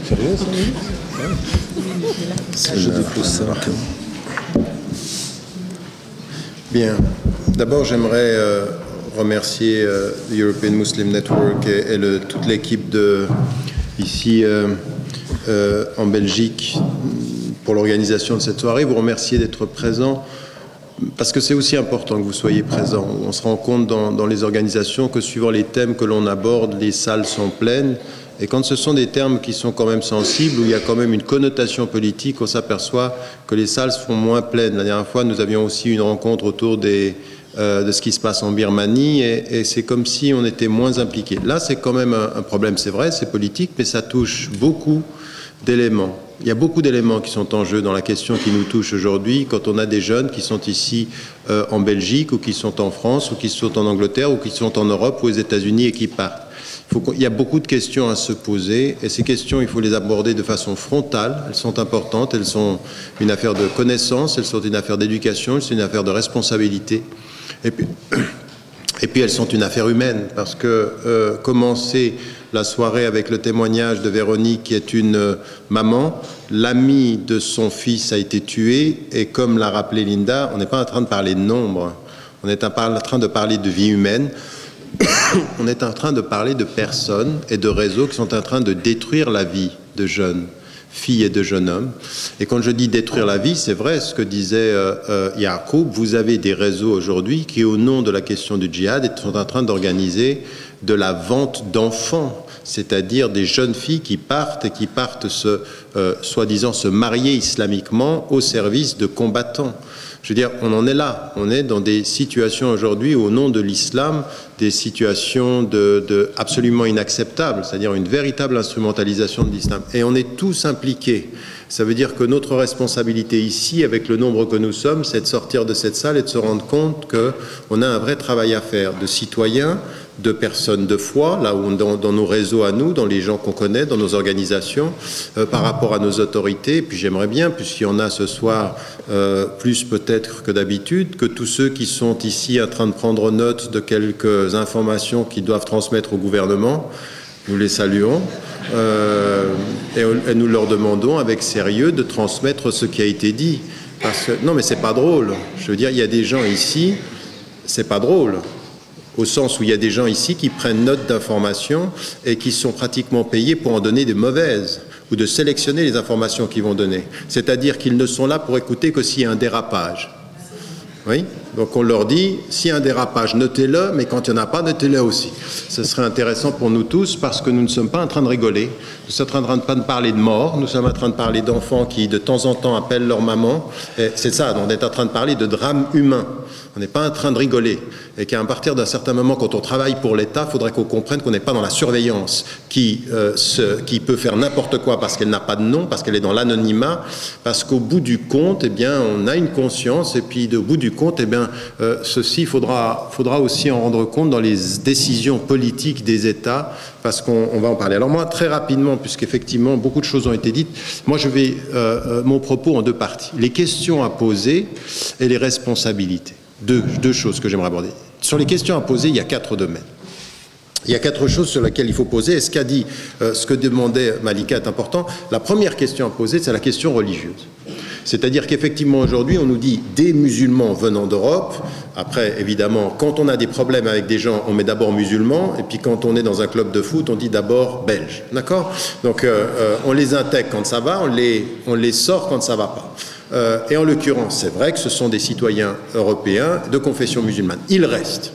Sérieux, ça, oui? Je dépose ça. Bien. D'abord, j'aimerais remercier the European Muslim Network et toute l'équipe ici en Belgique pour l'organisation de cette soirée. Vous remercier d'être présent parce que c'est aussi important que vous soyez présents. On se rend compte dans les organisations que suivant les thèmes que l'on aborde, les salles sont pleines. Et quand ce sont des termes qui sont quand même sensibles, où il y a quand même une connotation politique, on s'aperçoit que les salles sont moins pleines. La dernière fois, nous avions aussi une rencontre autour de ce qui se passe en Birmanie, et c'est comme si on était moins impliqué. Là, c'est quand même un problème, c'est vrai, c'est politique, mais ça touche beaucoup d'éléments. Il y a beaucoup d'éléments qui sont en jeu dans la question qui nous touche aujourd'hui, quand on a des jeunes qui sont ici en Belgique, ou qui sont en France, ou qui sont en Angleterre, ou qui sont en Europe, ou aux États-Unis, et qui partent. Il y a beaucoup de questions à se poser, et ces questions, il faut les aborder de façon frontale. Elles sont importantes, elles sont une affaire de connaissance, elles sont une affaire d'éducation, elles sont une affaire de responsabilité. Et puis elles sont une affaire humaine, parce que commencer la soirée avec le témoignage de Véronique, qui est une maman, l'ami de son fils a été tué, et comme l'a rappelé Linda, on n'est pas en train de parler de nombre, on est en train de parler de vie humaine. On est en train de parler de personnes et de réseaux qui sont en train de détruire la vie de jeunes filles et de jeunes hommes. Et quand je dis détruire la vie, c'est vrai ce que disait Yacoub, vous avez des réseaux aujourd'hui qui, au nom de la question du djihad, sont en train d'organiser de la vente d'enfants, c'est-à-dire des jeunes filles qui partent soi-disant se marier islamiquement au service de combattants. Je veux dire, on en est là. On est dans des situations aujourd'hui, au nom de l'islam, des situations absolument inacceptables, c'est-à-dire une véritable instrumentalisation de l'islam. Et on est tous impliqués. Ça veut dire que notre responsabilité ici, avec le nombre que nous sommes, c'est de sortir de cette salle et de se rendre compte qu'on a un vrai travail à faire de citoyens, de personnes de foi, là où dans nos réseaux à nous, dans les gens qu'on connaît, dans nos organisations, par rapport à nos autorités. Et puis j'aimerais bien, puisqu'il y en a ce soir plus peut-être que d'habitude, que tous ceux qui sont ici en train de prendre note de quelques informations qu'ils doivent transmettre au gouvernement, nous les saluons et nous leur demandons avec sérieux de transmettre ce qui a été dit. Parce que, non mais c'est pas drôle. Je veux dire, il y a des gens ici, c'est pas drôle. Au sens où il y a des gens ici qui prennent note d'informations et qui sont pratiquement payés pour en donner des mauvaises ou de sélectionner les informations qu'ils vont donner. C'est-à-dire qu'ils ne sont là pour écouter que s'il y a un dérapage. Oui ? Donc on leur dit, s'il y a un dérapage, notez-le, mais quand il n'y en a pas, notez-le aussi. Ce serait intéressant pour nous tous parce que nous ne sommes pas en train de rigoler, nous sommes en train de parler de mort, nous sommes en train de parler d'enfants qui de temps en temps appellent leur maman. C'est ça, on est en train de parler de drame humain. On n'est pas en train de rigoler. Et qu'à partir d'un certain moment, quand on travaille pour l'État, il faudrait qu'on comprenne qu'on n'est pas dans la surveillance qui peut faire n'importe quoi parce qu'elle n'a pas de nom, parce qu'elle est dans l'anonymat, parce qu'au bout du compte, eh bien, on a une conscience, et puis au bout du compte, eh bien, ceci, faudra aussi en rendre compte dans les décisions politiques des États, parce qu'on va en parler. Alors moi, très rapidement, puisqu'effectivement, beaucoup de choses ont été dites, moi je vais mon propos en deux parties. Les questions à poser et les responsabilités. Deux choses que j'aimerais aborder. Sur les questions à poser, il y a 4 domaines. Il y a 4 choses sur lesquelles il faut poser. Et ce qu'a dit, ce que demandait Malika est important. La première question à poser, c'est la question religieuse. C'est-à-dire qu'effectivement, aujourd'hui, on nous dit des musulmans venant d'Europe. Après, évidemment, quand on a des problèmes avec des gens, on met d'abord musulmans. Et puis quand on est dans un club de foot, on dit d'abord belge. D'accord ? Donc, on les intègre quand ça va, on les sort quand ça va pas. Et en l'occurrence, c'est vrai que ce sont des citoyens européens de confession musulmane. Il reste,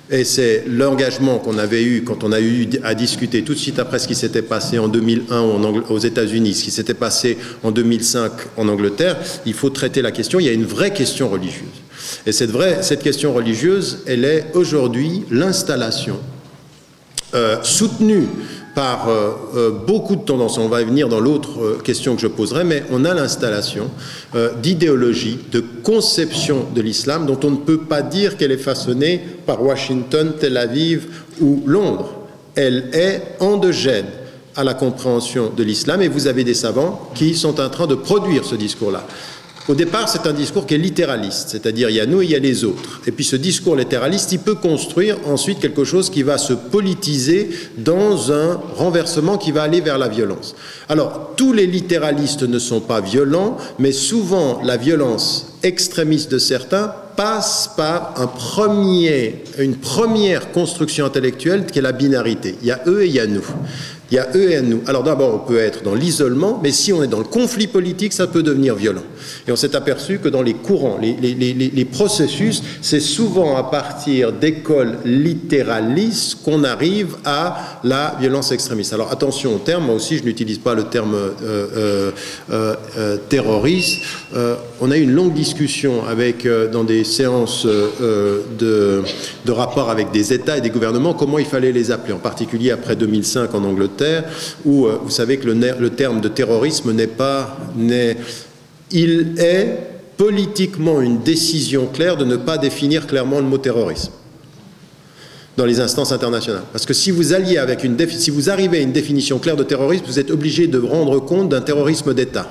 et c'est l'engagement qu'on avait eu quand on a eu à discuter tout de suite après ce qui s'était passé en 2001 aux États-Unis, ce qui s'était passé en 2005 en Angleterre, il faut traiter la question. Il y a une vraie question religieuse. Et cette question religieuse, elle est aujourd'hui l'installation soutenue par beaucoup de tendances, on va y venir dans l'autre question que je poserai, mais on a l'installation d'idéologie, de conception de l'islam dont on ne peut pas dire qu'elle est façonnée par Washington, Tel Aviv ou Londres. Elle est endogène à la compréhension de l'islam et vous avez des savants qui sont en train de produire ce discours-là. Au départ, c'est un discours qui est littéraliste, c'est-à-dire il y a nous et il y a les autres. Et puis ce discours littéraliste, il peut construire ensuite quelque chose qui va se politiser dans un renversement qui va aller vers la violence. Alors, tous les littéralistes ne sont pas violents, mais souvent la violence extrémiste de certains passe par une première construction intellectuelle qui est la binarité. Il y a eux et il y a nous. Il y a eux et nous. Alors d'abord, on peut être dans l'isolement, mais si on est dans le conflit politique, ça peut devenir violent. Et on s'est aperçu que dans les courants, les processus, c'est souvent à partir d'écoles littéralistes qu'on arrive à la violence extrémiste. Alors attention au terme, moi aussi je n'utilise pas le terme terroriste. On a eu une longue discussion avec, dans des séances de rapport avec des États et des gouvernements, comment il fallait les appeler, en particulier après 2005 en Angleterre, où vous savez que le terme de terrorisme il est politiquement une décision claire de ne pas définir clairement le mot terrorisme dans les instances internationales. Parce que si vous arrivez à une définition claire de terrorisme, vous êtes obligé de rendre compte d'un terrorisme d'État,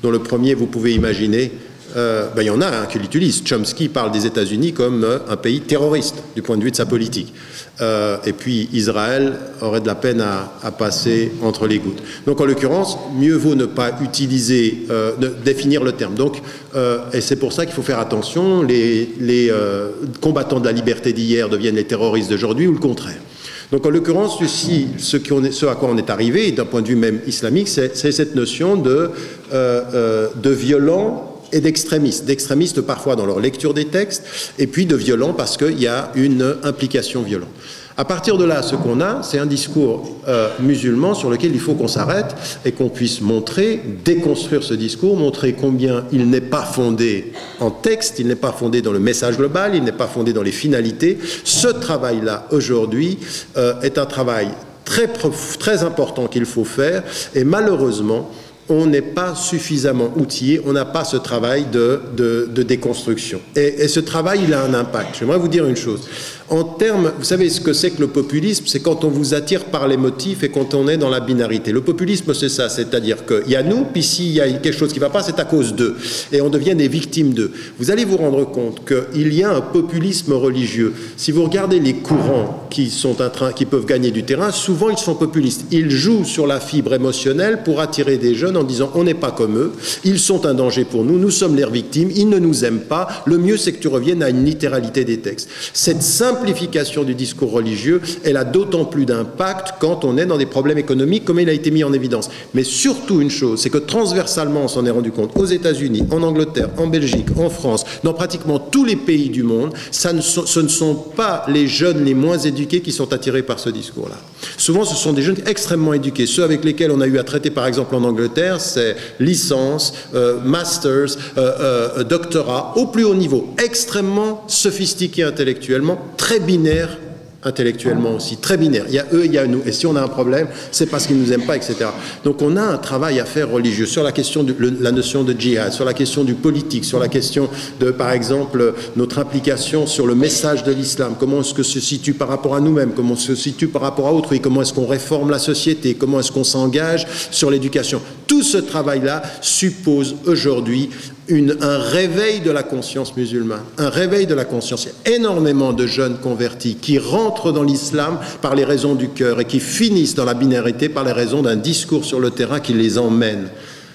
dont le premier, vous pouvez imaginer, il y en a qui l'utilisent. Chomsky parle des États-Unis comme un pays terroriste du point de vue de sa politique. Et puis Israël aurait de la peine à passer entre les gouttes. Donc en l'occurrence, mieux vaut ne pas utiliser, définir le terme. Donc, et c'est pour ça qu'il faut faire attention, les combattants de la liberté d'hier deviennent les terroristes d'aujourd'hui ou le contraire. Donc en l'occurrence, ici, ce à quoi on est arrivé, d'un point de vue même islamique, c'est cette notion de violent et d'extrémistes parfois dans leur lecture des textes, et puis de violents parce qu'il y a une implication violente. À partir de là, ce qu'on a, c'est un discours musulman sur lequel il faut qu'on s'arrête et qu'on puisse montrer, déconstruire ce discours, montrer combien il n'est pas fondé en texte, il n'est pas fondé dans le message global, il n'est pas fondé dans les finalités. Ce travail-là, aujourd'hui, est un travail très important qu'il faut faire, et malheureusement, on n'est pas suffisamment outillé, on n'a pas ce travail de déconstruction. Et ce travail, il a un impact. J'aimerais vous dire une chose. En termes, vous savez ce que c'est que le populisme? C'est quand on vous attire par les motifs et quand on est dans la binarité. Le populisme, c'est ça, c'est-à-dire qu'il y a nous, puis s'il y a quelque chose qui ne va pas, c'est à cause d'eux. Et on devient des victimes d'eux. Vous allez vous rendre compte qu'il y a un populisme religieux. Si vous regardez les courants qui peuvent gagner du terrain, souvent ils sont populistes. Ils jouent sur la fibre émotionnelle pour attirer des jeunes en disant on n'est pas comme eux, ils sont un danger pour nous, nous sommes leurs victimes, ils ne nous aiment pas, le mieux c'est que tu reviennes à une littéralité des textes. Cette simplification du discours religieux, elle a d'autant plus d'impact quand on est dans des problèmes économiques comme il a été mis en évidence. Mais surtout une chose, c'est que transversalement on s'en est rendu compte, aux États-Unis, en Angleterre, en Belgique, en France, dans pratiquement tous les pays du monde, ce ne sont pas les jeunes les moins éduqués qui sont attirés par ce discours-là. Souvent ce sont des jeunes extrêmement éduqués, ceux avec lesquels on a eu à traiter par exemple en Angleterre, c'est licence, masters, doctorat, au plus haut niveau, extrêmement sophistiqués intellectuellement, très binaires intellectuellement aussi, très binaire. Il y a eux, il y a nous. Et si on a un problème, c'est parce qu'ils ne nous aiment pas, etc. Donc on a un travail à faire religieux sur la question de la notion de djihad, sur la question du politique, sur la question de, par exemple, notre implication sur le message de l'islam. Comment est-ce que se situe par rapport à nous-mêmes? Comment se situe par rapport à autrui? Comment est-ce qu'on réforme la société? Comment est-ce qu'on s'engage sur l'éducation? Tout ce travail-là suppose aujourd'hui un réveil de la conscience musulmane, un réveil de la conscience. Il y a énormément de jeunes convertis qui rentrent dans l'islam par les raisons du cœur et qui finissent dans la binarité par les raisons d'un discours sur le terrain qui les emmène.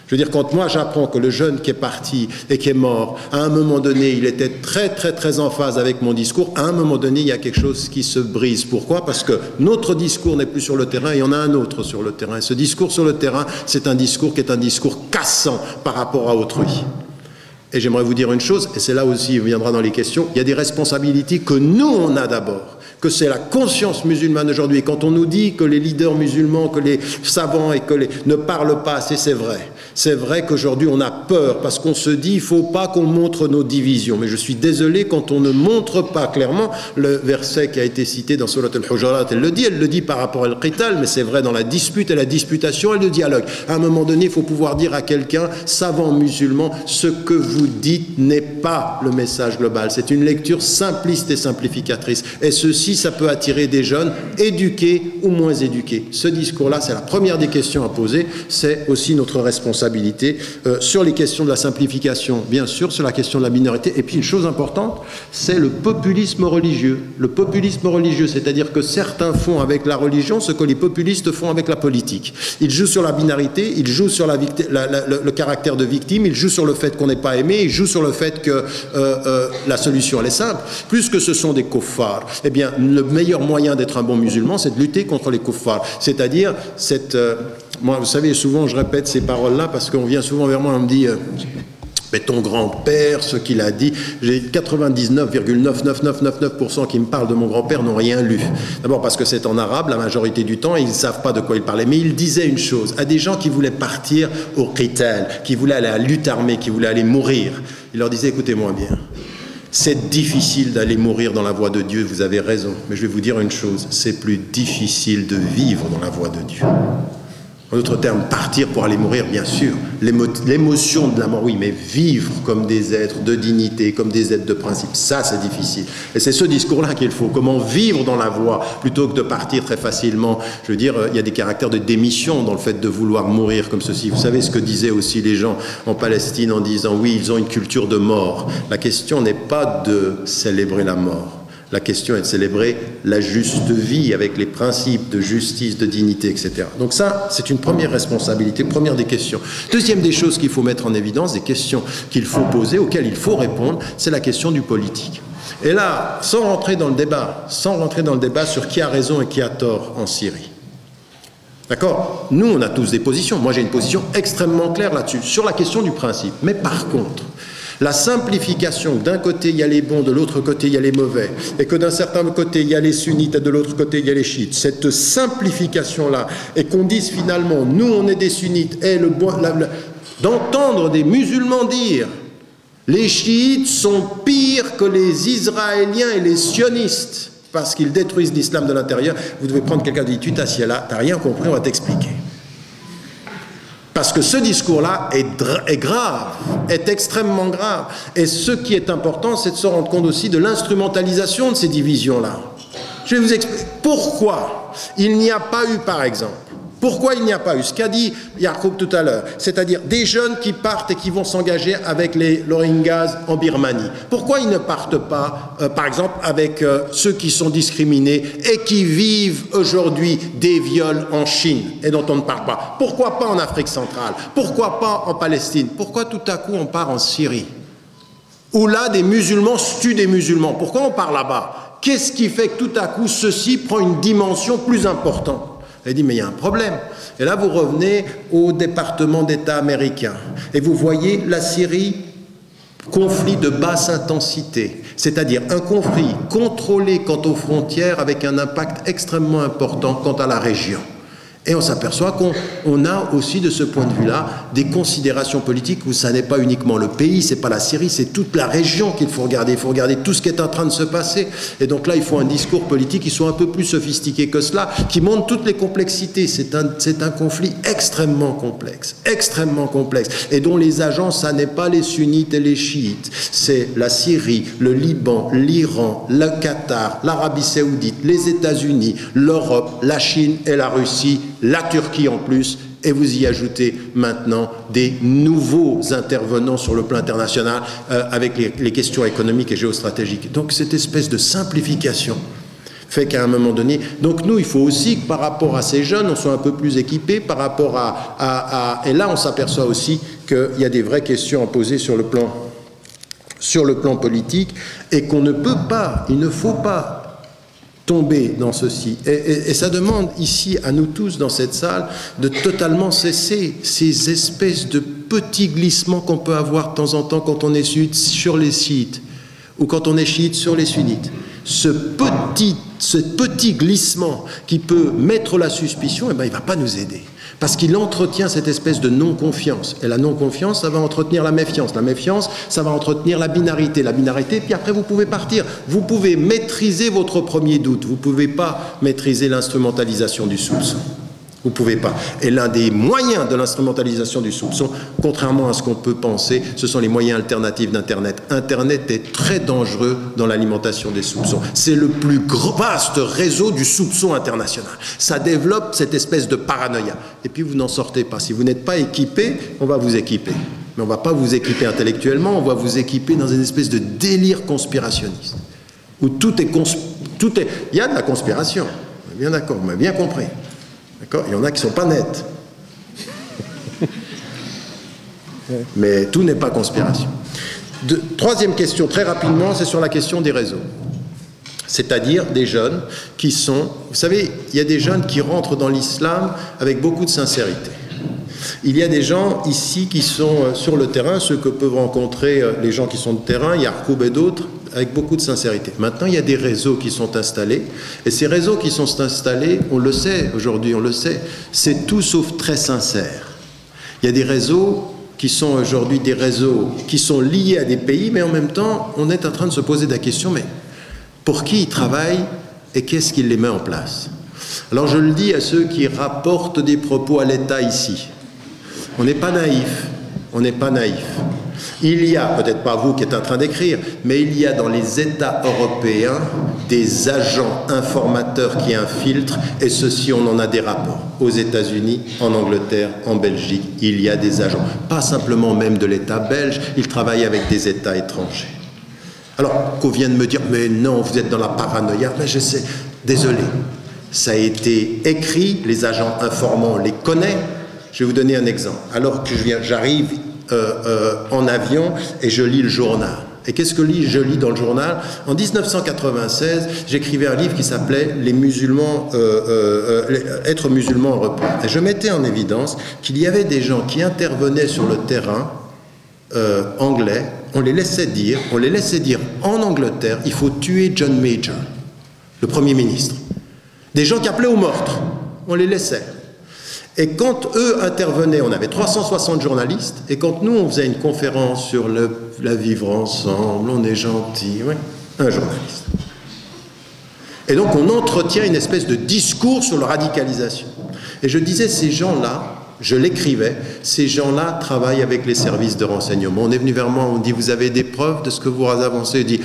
Je veux dire, quand moi j'apprends que le jeune qui est parti et qui est mort, à un moment donné, il était très en phase avec mon discours, à un moment donné, il y a quelque chose qui se brise. Pourquoi? Parce que notre discours n'est plus sur le terrain, il y en a un autre sur le terrain. Et ce discours sur le terrain, c'est un discours qui est un discours cassant par rapport à autrui. Et j'aimerais vous dire une chose, et c'est là aussi il viendra dans les questions, il y a des responsabilités que nous on a d'abord, que c'est la conscience musulmane aujourd'hui. Et quand on nous dit que les leaders musulmans, que les savants et que ne parlent pas assez, c'est vrai. C'est vrai qu'aujourd'hui on a peur parce qu'on se dit il ne faut pas qu'on montre nos divisions. Mais je suis désolé quand on ne montre pas clairement le verset qui a été cité dans Surat al-Hujurat. Elle le dit par rapport à al-Qital, mais c'est vrai dans la dispute et la disputation et le dialogue. À un moment donné, il faut pouvoir dire à quelqu'un, savant musulman, ce que vous dites n'est pas le message global. C'est une lecture simpliste et simplificatrice. Et ceci si ça peut attirer des jeunes éduqués ou moins éduqués. Ce discours-là, c'est la première des questions à poser, c'est aussi notre responsabilité sur les questions de la simplification, bien sûr, sur la question de la minorité. Et puis une chose importante, c'est le populisme religieux. Le populisme religieux, c'est-à-dire que certains font avec la religion ce que les populistes font avec la politique. Ils jouent sur la binarité, ils jouent sur le caractère de victime, ils jouent sur le fait qu'on n'est pas aimé, ils jouent sur le fait que la solution elle est simple. Puisque ce sont des kuffars, eh bien le meilleur moyen d'être un bon musulman, c'est de lutter contre les kuffars. C'est-à-dire moi, vous savez, souvent je répète ces paroles-là parce qu'on vient souvent vers moi, on me dit mais ton grand-père, ce qu'il a dit, j'ai 99,99999% qui me parlent de mon grand-père n'ont rien lu. D'abord parce que c'est en arabe la majorité du temps et ils ne savent pas de quoi il parlait. Mais il disait une chose à des gens qui voulaient partir au qital, qui voulaient aller à la lutte armée, qui voulaient aller mourir. Il leur disait, écoutez-moi bien, c'est difficile d'aller mourir dans la voie de Dieu, vous avez raison. Mais je vais vous dire une chose, c'est plus difficile de vivre dans la voie de Dieu. En d'autres termes, partir pour aller mourir, bien sûr, l'émotion de la mort, oui, mais vivre comme des êtres de dignité, comme des êtres de principe, ça c'est difficile. Et c'est ce discours-là qu'il faut, comment vivre dans la voie, plutôt que de partir très facilement. Je veux dire, il y a des caractères de démission dans le fait de vouloir mourir comme ceci. Vous savez ce que disaient aussi les gens en Palestine en disant, oui, ils ont une culture de mort. La question n'est pas de célébrer la mort. La question est de célébrer la juste vie avec les principes de justice, de dignité, etc. Donc ça, c'est une première responsabilité, première des questions. Deuxième des choses qu'il faut mettre en évidence, des questions qu'il faut poser, auxquelles il faut répondre, c'est la question du politique. Et là, sans rentrer dans le débat sur qui a raison et qui a tort en Syrie. D'accord? Nous, on a tous des positions. Moi, j'ai une position extrêmement claire là-dessus, sur la question du principe. Mais par contre, la simplification, d'un côté il y a les bons, de l'autre côté il y a les mauvais, et que d'un certain côté il y a les sunnites et de l'autre côté il y a les chiites, cette simplification-là, et qu'on dise finalement, nous on est des sunnites, et d'entendre des musulmans dire les chiites sont pires que les Israéliens et les sionistes, parce qu'ils détruisent l'islam de l'intérieur, vous devez prendre quelqu'un qui dit, tu t'assieds là, t'as rien compris, on va t'expliquer. Parce que ce discours-là est grave, est extrêmement grave. Et ce qui est important, c'est de se rendre compte aussi de l'instrumentalisation de ces divisions-là. Je vais vous expliquer pourquoi il n'y a pas eu, par exemple, pourquoi il n'y a pas eu ce qu'a dit Yacoub tout à l'heure, c'est-à-dire des jeunes qui partent et qui vont s'engager avec les Rohingyas en Birmanie. Pourquoi ils ne partent pas, par exemple, avec ceux qui sont discriminés et qui vivent aujourd'hui des viols en Chine et dont on ne parle pas? Pourquoi pas en Afrique centrale? Pourquoi pas en Palestine? Pourquoi tout à coup on part en Syrie, où là des musulmans tuent des musulmans? Pourquoi on part là-bas? Qu'est-ce qui fait que tout à coup ceci prend une dimension plus importante? Elle dit, mais il y a un problème. Et là, vous revenez au département d'État américain. Et vous voyez la Syrie, conflit de basse intensité. C'est-à-dire un conflit contrôlé quant aux frontières avec un impact extrêmement important quant à la région. Et on s'aperçoit qu'on a aussi de ce point de vue-là des considérations politiques où ça n'est pas uniquement le pays, c'est pas la Syrie, c'est toute la région qu'il faut regarder. Il faut regarder tout ce qui est en train de se passer. Et donc là, il faut un discours politique qui soit un peu plus sophistiqué que cela, qui montre toutes les complexités. C'est un conflit extrêmement complexe, et dont les agents, ça n'est pas les sunnites et les chiites. C'est la Syrie, le Liban, l'Iran, le Qatar, l'Arabie saoudite, les États-Unis, l'Europe, la Chine et la Russie, la Turquie en plus, et vous y ajoutez maintenant des nouveaux intervenants sur le plan international avec les questions économiques et géostratégiques. Donc cette espèce de simplification fait qu'à un moment donné, donc nous il faut aussi que par rapport à ces jeunes, on soit un peu plus équipés par rapport et là on s'aperçoit aussi qu'il y a des vraies questions à poser sur le plan politique, et qu'on ne peut pas, il ne faut pas tomber dans ceci. Et ça demande ici, à nous tous dans cette salle, de totalement cesser ces espèces de petits glissements qu'on peut avoir de temps en temps quand on est sunnite sur les chiites, ou quand on est chiite sur les sunnites. Ce petit glissement qui peut mettre la suspicion, eh ben, il ne va pas nous aider. Parce qu'il entretient cette espèce de non-confiance. Et la non-confiance, ça va entretenir la méfiance. La méfiance, ça va entretenir la binarité. La binarité, puis après, vous pouvez partir. Vous pouvez maîtriser votre premier doute. Vous ne pouvez pas maîtriser l'instrumentalisation du soupçon. Vous ne pouvez pas. Et l'un des moyens de l'instrumentalisation du soupçon, contrairement à ce qu'on peut penser, ce sont les moyens alternatifs d'Internet. Internet est très dangereux dans l'alimentation des soupçons. C'est le plus vaste réseau du soupçon international. Ça développe cette espèce de paranoïa. Et puis vous n'en sortez pas. Si vous n'êtes pas équipé, on va vous équiper. Mais on ne va pas vous équiper intellectuellement, on va vous équiper dans une espèce de délire conspirationniste. Où tout est... Il y a de la conspiration. Bien d'accord, vous m'avez bien compris. D'accord ? Il y en a qui ne sont pas nets. Mais tout n'est pas conspiration. Troisième question, très rapidement, c'est sur la question des réseaux. C'est-à-dire des jeunes qui sont... Vous savez, il y a des jeunes qui rentrent dans l'islam avec beaucoup de sincérité. Il y a des gens ici qui sont sur le terrain, ceux que peuvent rencontrer les gens qui sont de terrain, Yarkoub et d'autres, avec beaucoup de sincérité. Maintenant, il y a des réseaux qui sont installés, et ces réseaux qui sont installés, on le sait aujourd'hui, on le sait, c'est tout sauf très sincère. Il y a des réseaux qui sont aujourd'hui des réseaux qui sont liés à des pays, mais en même temps, on est en train de se poser la question, mais pour qui ils travaillent et qu'est-ce qui les met en place? Alors je le dis à ceux qui rapportent des propos à l'État ici, on n'est pas naïf, on n'est pas naïf. Il y a, peut-être pas vous qui êtes en train d'écrire, mais il y a dans les États européens des agents informateurs qui infiltrent, et ceci, on en a des rapports. Aux États-Unis, en Angleterre, en Belgique, il y a des agents. Pas simplement même de l'État belge, ils travaillent avec des États étrangers. Alors, qu'on vienne me dire, mais non, vous êtes dans la paranoïa, mais je sais, désolé, ça a été écrit, les agents informants, on les connaît. Je vais vous donner un exemple. Alors que j'arrive en avion et je lis le journal. Et qu'est-ce que je lis dans le journal? En 1996, j'écrivais un livre qui s'appelait « Les musulmans, être musulman en repos ». Et je mettais en évidence qu'il y avait des gens qui intervenaient sur le terrain anglais. On les laissait dire en Angleterre, il faut tuer John Major, le Premier ministre. Des gens qui appelaient au meurtre. On les laissait. Et quand eux intervenaient, on avait 360 journalistes, et quand nous, on faisait une conférence sur la vivre ensemble, on est gentil, oui, un journaliste. Et donc, on entretient une espèce de discours sur la radicalisation. Et je disais, ces gens-là, je l'écrivais, ces gens-là travaillent avec les services de renseignement. On est venu vers moi, on dit, vous avez des preuves de ce que vous avancez? On dit,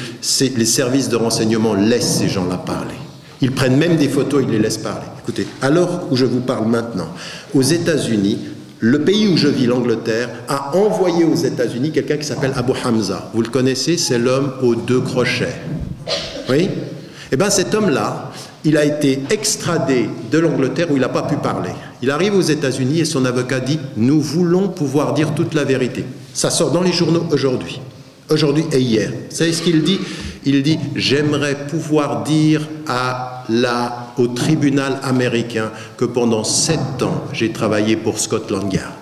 les services de renseignement laissent ces gens-là parler. Ils prennent même des photos, ils les laissent parler. Écoutez, à l'heure où je vous parle maintenant, aux États-Unis, le pays où je vis, l'Angleterre, a envoyé aux États-Unis quelqu'un qui s'appelle Abu Hamza. Vous le connaissez, c'est l'homme aux 2 crochets. Oui? Eh bien, cet homme-là, il a été extradé de l'Angleterre où il n'a pas pu parler. Il arrive aux États-Unis et son avocat dit « Nous voulons pouvoir dire toute la vérité ». Ça sort dans les journaux aujourd'hui. Aujourd'hui et hier. Vous savez ce qu'il dit? Il dit « J'aimerais pouvoir dire au tribunal américain que pendant 7 ans, j'ai travaillé pour Scotland Yard. »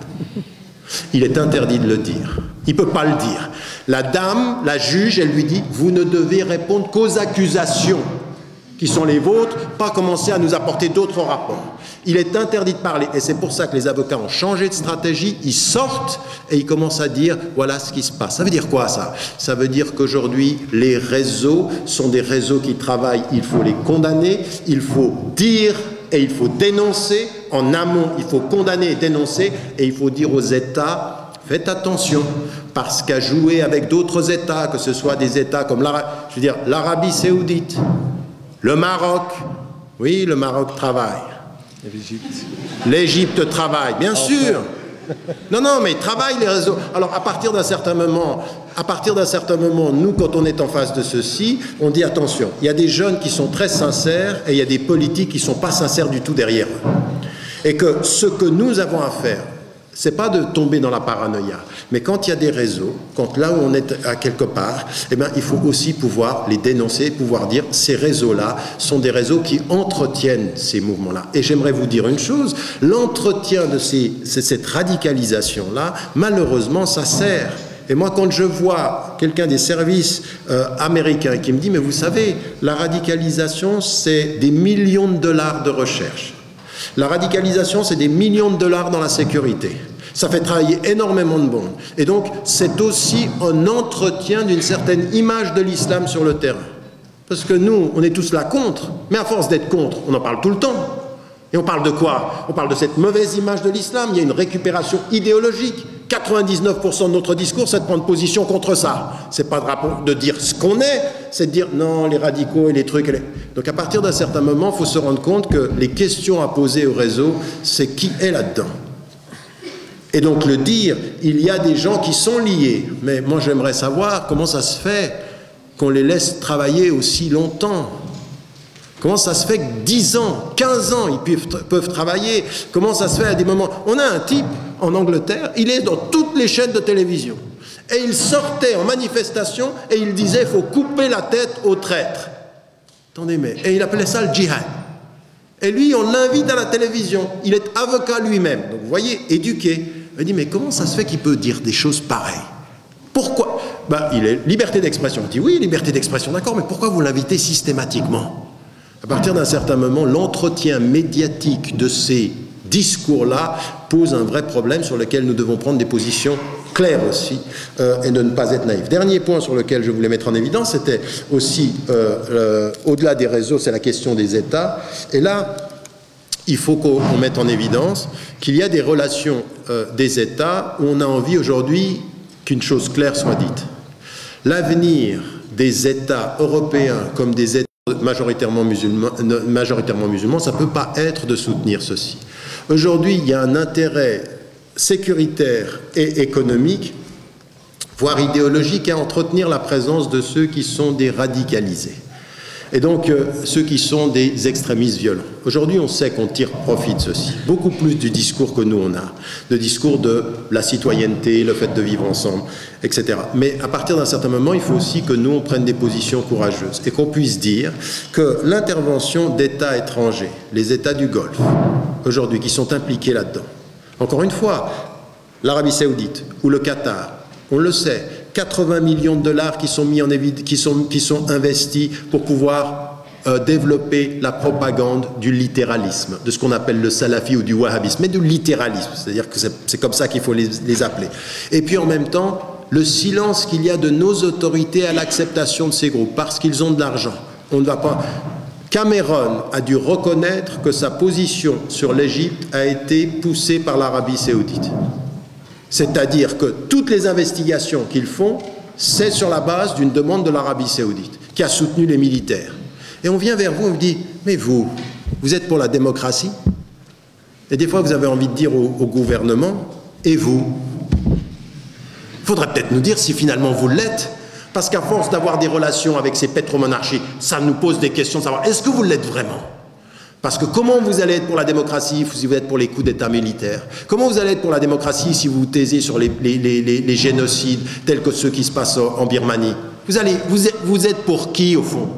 Il est interdit de le dire. Il ne peut pas le dire. La dame, la juge, elle lui dit « Vous ne devez répondre qu'aux accusations qui sont les vôtres, pas commencer à nous apporter d'autres rapports. » Il est interdit de parler, et c'est pour ça que les avocats ont changé de stratégie, ils sortent et ils commencent à dire « voilà ce qui se passe ». Ça veut dire quoi ça? Ça veut dire qu'aujourd'hui, les réseaux sont des réseaux qui travaillent, il faut les condamner, il faut dire et il faut dénoncer. En amont, il faut condamner et dénoncer, et il faut dire aux États « faites attention ». Parce qu'à jouer avec d'autres États, que ce soit des États comme l'Arabie Saoudite, le Maroc, oui, le Maroc travaille. L'Égypte travaille, bien sûr. Non, mais ils travaillent les réseaux. Alors, à partir d'un certain moment, nous, quand on est en face de ceci, on dit attention, il y a des jeunes qui sont très sincères et il y a des politiques qui ne sont pas sincères du tout derrière eux. Et que ce que nous avons à faire, c'est pas de tomber dans la paranoïa, mais quand il y a des réseaux, quand là où on est à quelque part, eh bien, il faut aussi pouvoir les dénoncer, pouvoir dire ces réseaux-là sont des réseaux qui entretiennent ces mouvements-là. Et j'aimerais vous dire une chose, l'entretien de cette radicalisation-là, malheureusement, ça sert. Et moi, quand je vois quelqu'un des services américains qui me dit « mais vous savez, la radicalisation, c'est des millions de dollars de recherche. La radicalisation, c'est des millions de dollars dans la sécurité. Ça fait travailler énormément de monde. Et donc, c'est aussi un entretien d'une certaine image de l'islam sur le terrain. Parce que nous, on est tous là contre, mais à force d'être contre, on en parle tout le temps. Et on parle de quoi? On parle de cette mauvaise image de l'islam. Il y a une récupération idéologique. 99% de notre discours, c'est de prendre position contre ça. C'est pas de dire ce qu'on est, c'est de dire non, les radicaux et les trucs. Donc à partir d'un certain moment, il faut se rendre compte que les questions à poser au réseau, c'est qui est là-dedans. Et donc le dire, il y a des gens qui sont liés. Mais moi j'aimerais savoir comment ça se fait qu'on les laisse travailler aussi longtemps. Comment ça se fait que 10 ans, 15 ans, ils peuvent travailler? Comment ça se fait à des moments? On a un type en Angleterre, il est dans toutes les chaînes de télévision. Et il sortait en manifestation et il disait il faut couper la tête aux traîtres. Attendez, mais... Et il appelait ça le djihad. Et lui, on l'invite à la télévision. Il est avocat lui-même. Donc vous voyez, éduqué. Il dit mais comment ça se fait qu'il peut dire des choses pareilles? Pourquoi? Il est liberté d'expression. On dit oui, liberté d'expression, d'accord, mais pourquoi vous l'invitez systématiquement? À partir d'un certain moment, l'entretien médiatique de ces discours-là pose un vrai problème sur lequel nous devons prendre des positions claires aussi et de ne pas être naïfs. Dernier point sur lequel je voulais mettre en évidence, c'était aussi, au-delà des réseaux, c'est la question des États. Et là, il faut qu'on mette en évidence qu'il y a des relations des États où on a envie aujourd'hui qu'une chose claire soit dite. L'avenir des États européens comme des États majoritairement musulmans, ça ne peut pas être de soutenir ceci. Aujourd'hui, il y a un intérêt sécuritaire et économique, voire idéologique, à entretenir la présence de ceux qui sont des radicalisés. Et donc, ceux qui sont des extrémistes violents. Aujourd'hui, on sait qu'on tire profit de ceci. Beaucoup plus du discours que nous, on a. Le discours de la citoyenneté, le fait de vivre ensemble, etc. Mais à partir d'un certain moment, il faut aussi que nous, on prenne des positions courageuses et qu'on puisse dire que l'intervention d'États étrangers, les États du Golfe, aujourd'hui, qui sont impliqués là-dedans, encore une fois, l'Arabie Saoudite ou le Qatar, on le sait, 80 millions de dollars qui sont mis en qui sont investis pour pouvoir développer la propagande du littéralisme, de ce qu'on appelle le salafi ou du wahhabisme, mais du littéralisme, c'est-à-dire que c'est comme ça qu'il faut les appeler. Et puis en même temps, le silence qu'il y a de nos autorités à l'acceptation de ces groupes, parce qu'ils ont de l'argent. On ne va pas... Cameron a dû reconnaître que sa position sur l'Égypte a été poussée par l'Arabie Saoudite. C'est-à-dire que toutes les investigations qu'ils font, c'est sur la base d'une demande de l'Arabie Saoudite, qui a soutenu les militaires. Et on vient vers vous et on dit, mais vous êtes pour la démocratie? Et des fois, vous avez envie de dire au gouvernement, et vous? Il faudrait peut-être nous dire si finalement vous l'êtes, parce qu'à force d'avoir des relations avec ces pétromonarchies, ça nous pose des questions de savoir, est-ce que vous l'êtes vraiment? Parce que comment vous allez être pour la démocratie si vous êtes pour les coups d'État militaires? Comment vous allez être pour la démocratie si vous vous taisez sur les génocides tels que ceux qui se passent en Birmanie? Vous êtes pour qui, au fond?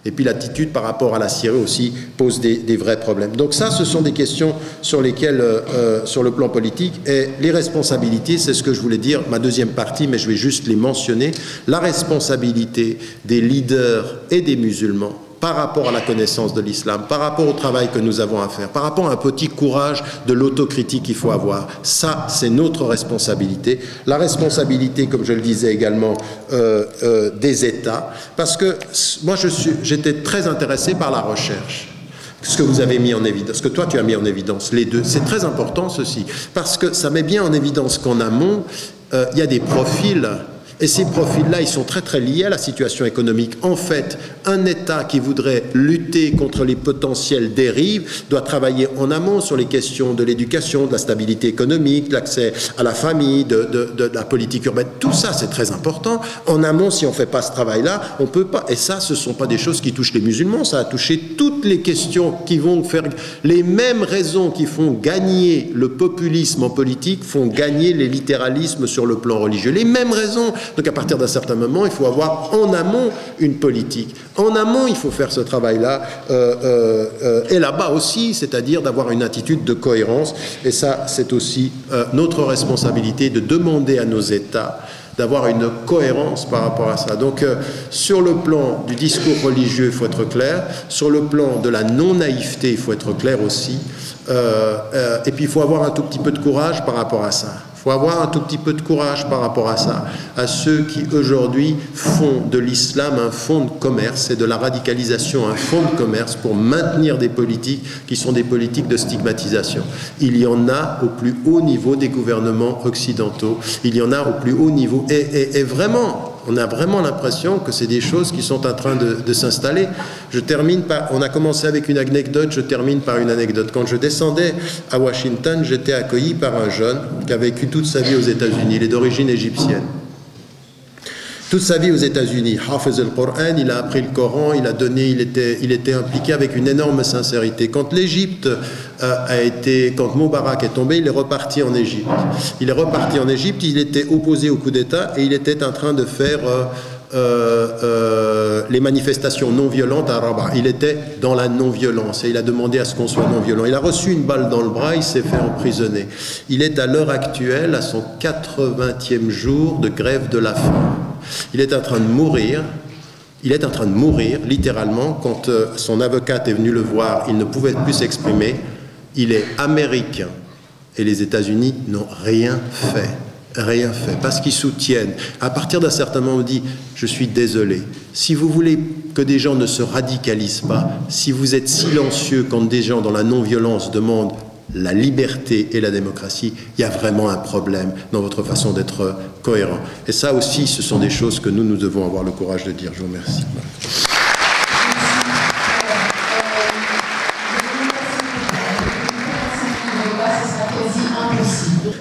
Et puis l'attitude par rapport à la Syrie aussi pose des vrais problèmes. Donc ça, ce sont des questions sur lesquelles, sur le plan politique, et les responsabilités, c'est ce que je voulais dire, ma deuxième partie, mais je vais juste les mentionner, la responsabilité des leaders et des musulmans par rapport à la connaissance de l'islam, par rapport au travail que nous avons à faire, par rapport à un petit courage de l'autocritique qu'il faut avoir. Ça, c'est notre responsabilité. La responsabilité, comme je le disais également, des États, parce que moi, j'étais très intéressé par la recherche. Ce que vous avez mis en évidence, ce que toi tu as mis en évidence, les deux, c'est très important ceci, parce que ça met bien en évidence qu'en amont, il y a des profils. Et ces profils-là, ils sont très très liés à la situation économique. En fait, un État qui voudrait lutter contre les potentielles dérives doit travailler en amont sur les questions de l'éducation, de la stabilité économique, de l'accès à la famille, de la politique urbaine. Tout ça, c'est très important. En amont, si on ne fait pas ce travail-là, on ne peut pas. Et ça, ce ne sont pas des choses qui touchent les musulmans, ça a touché toutes les questions qui vont faire... Les mêmes raisons qui font gagner le populisme en politique font gagner les littéralismes sur le plan religieux. Les mêmes raisons. Donc à partir d'un certain moment, il faut avoir en amont une politique. En amont, il faut faire ce travail-là, et là-bas aussi, c'est-à-dire d'avoir une attitude de cohérence. Et ça, c'est aussi notre responsabilité de demander à nos États d'avoir une cohérence par rapport à ça. Donc, sur le plan du discours religieux, il faut être clair. Sur le plan de la non-naïveté, il faut être clair aussi. Et puis, il faut avoir un tout petit peu de courage par rapport à ça. faut avoir un tout petit peu de courage par rapport à ça, à ceux qui aujourd'hui font de l'islam un fonds de commerce et de la radicalisation un fonds de commerce pour maintenir des politiques qui sont des politiques de stigmatisation. Il y en a au plus haut niveau des gouvernements occidentaux, il y en a au plus haut niveau, et vraiment, on a vraiment l'impression que c'est des choses qui sont en train de s'installer. Je termine par, on a commencé avec une anecdote, je termine par une anecdote. Quand je descendais à Washington, j'étais accueilli par un jeune qui a vécu toute sa vie aux États-Unis. Il est d'origine égyptienne. Toute sa vie aux États-Unis, Hafiz al-Qur'an, il a appris le Coran, il était impliqué avec une énorme sincérité. Quand l'Égypte quand Moubarak est tombé, il est reparti en Égypte. Il est reparti en Égypte, il était opposé au coup d'État et il était en train de faire les manifestations non violentes à Rabat. Il était dans la non-violence et il a demandé à ce qu'on soit non-violent. Il a reçu une balle dans le bras, il s'est fait emprisonner. Il est à l'heure actuelle à son 80e jour de grève de la faim. Il est en train de mourir. Il est en train de mourir, littéralement. Quand son avocate est venue le voir, il ne pouvait plus s'exprimer. Il est américain. Et les États-Unis n'ont rien fait. Rien fait. Parce qu'ils soutiennent. À partir d'un certain moment, on dit, je suis désolé. Si vous voulez que des gens ne se radicalisent pas, si vous êtes silencieux quand des gens dans la non-violence demandent la liberté et la démocratie, il y a vraiment un problème dans votre façon d'être cohérent. Et ça aussi, ce sont des choses que nous devons avoir le courage de dire. Je vous remercie.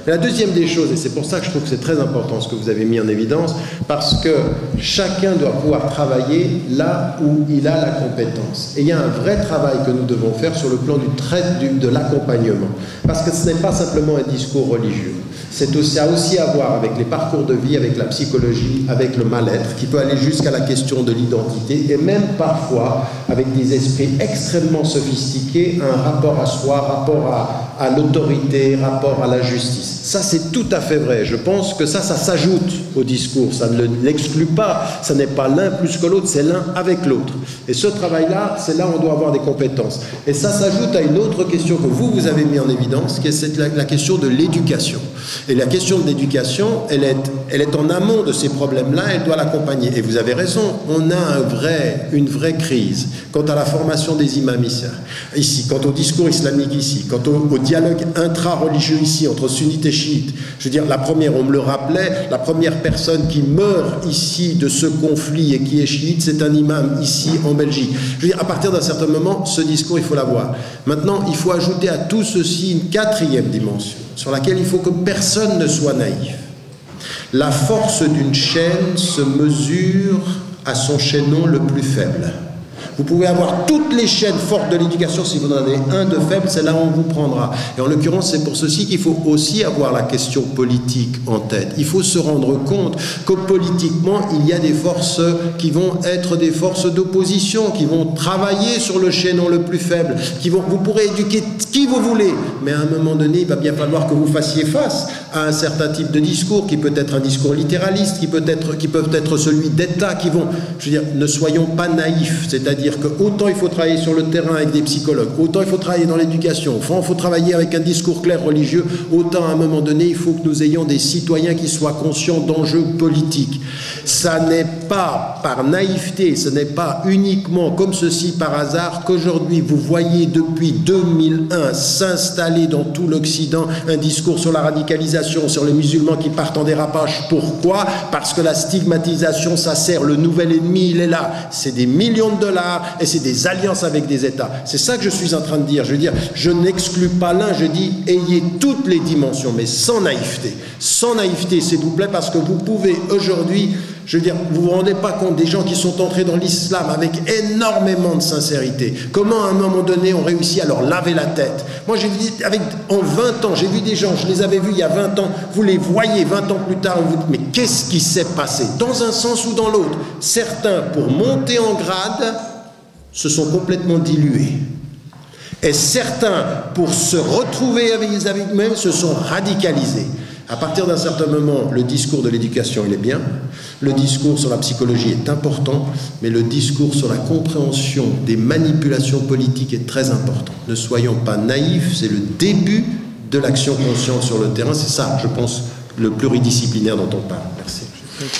La deuxième des choses, et c'est pour ça que je trouve que c'est très important ce que vous avez mis en évidence, parce que chacun doit pouvoir travailler là où il a la compétence. Et il y a un vrai travail que nous devons faire sur le plan de l'accompagnement. Parce que ce n'est pas simplement un discours religieux. Ça a aussi à voir avec les parcours de vie, avec la psychologie, avec le mal-être, qui peut aller jusqu'à la question de l'identité, et même parfois avec des esprits extrêmement sophistiqués, un rapport à soi, rapport à l'autorité, rapport à la justice. Ça, c'est tout à fait vrai. Je pense que ça s'ajoute au discours. Ça ne l'exclut pas. Ça n'est pas l'un plus que l'autre, c'est l'un avec l'autre. Et ce travail-là, c'est là où on doit avoir des compétences. Et ça s'ajoute à une autre question que vous avez mis en évidence, qui est la question de l'éducation. Et la question de l'éducation, elle est en amont de ces problèmes-là, elle doit l'accompagner. Et vous avez raison, on a une vraie crise quant à la formation des imams ici, quant au discours islamique ici, quant au dialogue intra-religieux ici, entre sunnites et chiites. Je veux dire, on me le rappelait, la première personne qui meurt ici de ce conflit et qui est chiite, c'est un imam ici en Belgique. Je veux dire, à partir d'un certain moment, ce discours, il faut l'avoir. Maintenant, il faut ajouter à tout ceci une quatrième dimension, sur laquelle il faut que personne ne soit naïf. La force d'une chaîne se mesure à son chaînon le plus faible. Vous pouvez avoir toutes les chaînes fortes de l'éducation, si vous en avez un de faible, c'est là où on vous prendra. Et en l'occurrence, c'est pour ceci qu'il faut aussi avoir la question politique en tête. Il faut se rendre compte que politiquement, il y a des forces qui vont être des forces d'opposition, qui vont travailler sur le chaînon le plus faible, vous pourrez éduquer qui vous voulez, mais à un moment donné, il va bien falloir que vous fassiez face à un certain type de discours, qui peut être un discours littéraliste, qui peuvent être celui d'État, je veux dire, ne soyons pas naïfs, c'est-à-dire que autant il faut travailler sur le terrain avec des psychologues, autant il faut travailler dans l'éducation, il faut travailler avec un discours clair religieux, autant à un moment donné, il faut que nous ayons des citoyens qui soient conscients d'enjeux politiques. Ça n'est pas par naïveté, ce n'est pas uniquement comme ceci par hasard qu'aujourd'hui vous voyez depuis 2001 s'installer dans tout l'Occident un discours sur la radicalisation, sur les musulmans qui partent en dérapage. Pourquoi? Parce que la stigmatisation, ça sert le nouvel ennemi, il est là. C'est des millions de dollars et c'est des alliances avec des États. C'est ça que je suis en train de dire. Je veux dire, je n'exclus pas l'un, je dis ayez toutes les dimensions, mais sans naïveté. Sans naïveté, s'il vous plaît, parce que vous pouvez aujourd'hui, je veux dire, vous vous rendez pas compte des gens qui sont entrés dans l'islam avec énormément de sincérité. Comment à un moment donné on réussit à leur laver la tête. Moi j'ai vu, en 20 ans, j'ai vu des gens, je les avais vus il y a 20 ans, vous les voyez 20 ans plus tard, vous dites, mais qu'est-ce qui s'est passé? Dans un sens ou dans l'autre. Certains, pour monter en grade, se sont complètement dilués. Et certains, pour se retrouver avec eux-mêmes, se sont radicalisés. À partir d'un certain moment, le discours de l'éducation, il est bien. Le discours sur la psychologie est important, mais le discours sur la compréhension des manipulations politiques est très important. Ne soyons pas naïfs, c'est le début de l'action consciente sur le terrain. C'est ça, je pense, le pluridisciplinaire dont on parle. Merci. Merci.